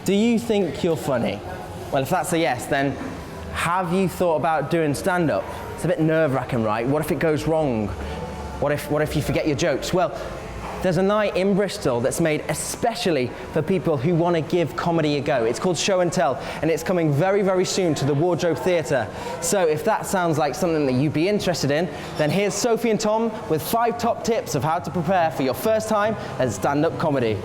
Do you think you're funny? Well, if that's a yes, then have you thought about doing stand-up? It's a bit nerve-wracking, right? What if it goes wrong? What if you forget your jokes? Well, there's a night in Bristol that's made especially for people who want to give comedy a go. It's called Show and Tell, and it's coming very, very soon to the Wardrobe Theatre. So if that sounds like something that you'd be interested in, then here's Sophie and Tom with 5 top tips of how to prepare for your first time at stand-up comedy.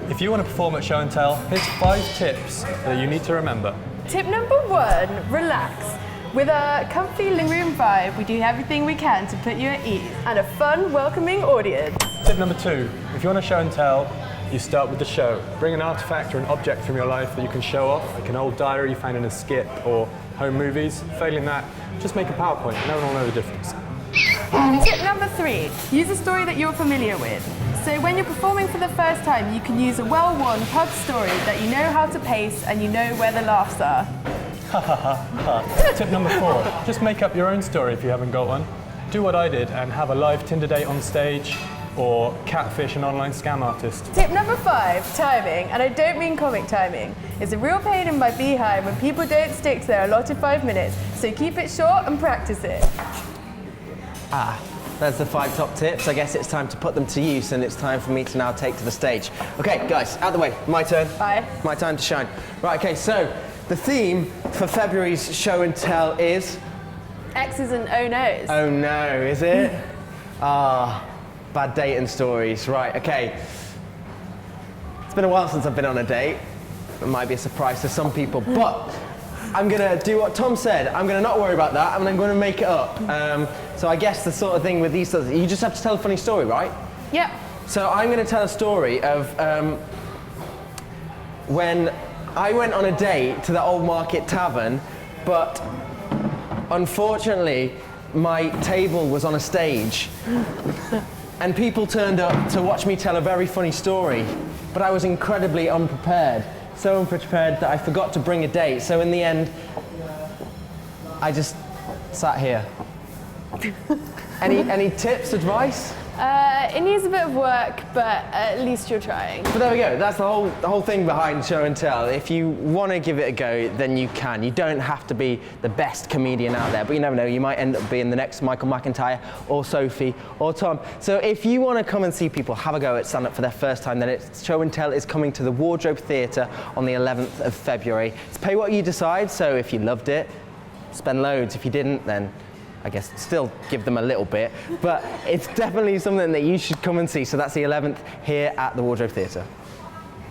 If you want to perform at Show and Tell, here's 5 tips that you need to remember. Tip number 1, relax. With a comfy living room vibe, we do everything we can to put you at ease and a fun, welcoming audience. Tip number 2, if you want to show and tell, you start with the show. Bring an artifact or an object from your life that you can show off, like an old diary you found in a skip or home movies. Failing that, just make a PowerPoint. No one will know the difference. Tip number 3, use a story that you're familiar with. So when you're performing for the first time, you can use a well-worn pub story that you know how to pace and you know where the laughs are. Ha ha ha ha. Tip number 4, just make up your own story if you haven't got one. Do what I did and have a live Tinder date on stage or catfish an online scam artist. Tip number 5, timing, and I don't mean comic timing. It's a real pain in my behind when people don't stick to their allotted 5 minutes, so keep it short and practice it. There's the 5 top tips. I guess it's time to put them to use, and it's time for me to now take to the stage. Okay, guys, out the way. My turn. Bye. My time to shine. Right, okay, so the theme for February's Show and Tell is... X's and oh no's. Oh no, is it? Bad dating stories. Right, okay. It's been a while since I've been on a date. It might be a surprise to some people, but I'm gonna do what Tom said. I'm gonna not worry about that, and I'm gonna make it up. So I guess the sort of thing with these sort of, you just have to tell a funny story, right? Yep. So I'm gonna tell a story of when I went on a date to the Old Market Tavern, but unfortunately my table was on a stage and people turned up to watch me tell a very funny story, but I was incredibly unprepared. So unprepared that I forgot to bring a date. So in the end, I just sat here. Any tips, advice? It needs a bit of work, but at least you're trying. But there we go, that's the whole thing behind Show and Tell. If you want to give it a go, then you can. You don't have to be the best comedian out there, but you never know, you might end up being the next Michael McIntyre or Sophie or Tom. So if you want to come and see people have a go at stand-up for their first time, then Show and Tell is coming to the Wardrobe Theatre on the 11th of February. It's pay what you decide, so if you loved it, spend loads. If you didn't, then I guess still give them a little bit, but it's definitely something that you should come and see. So that's the 11th here at the Wardrobe Theatre.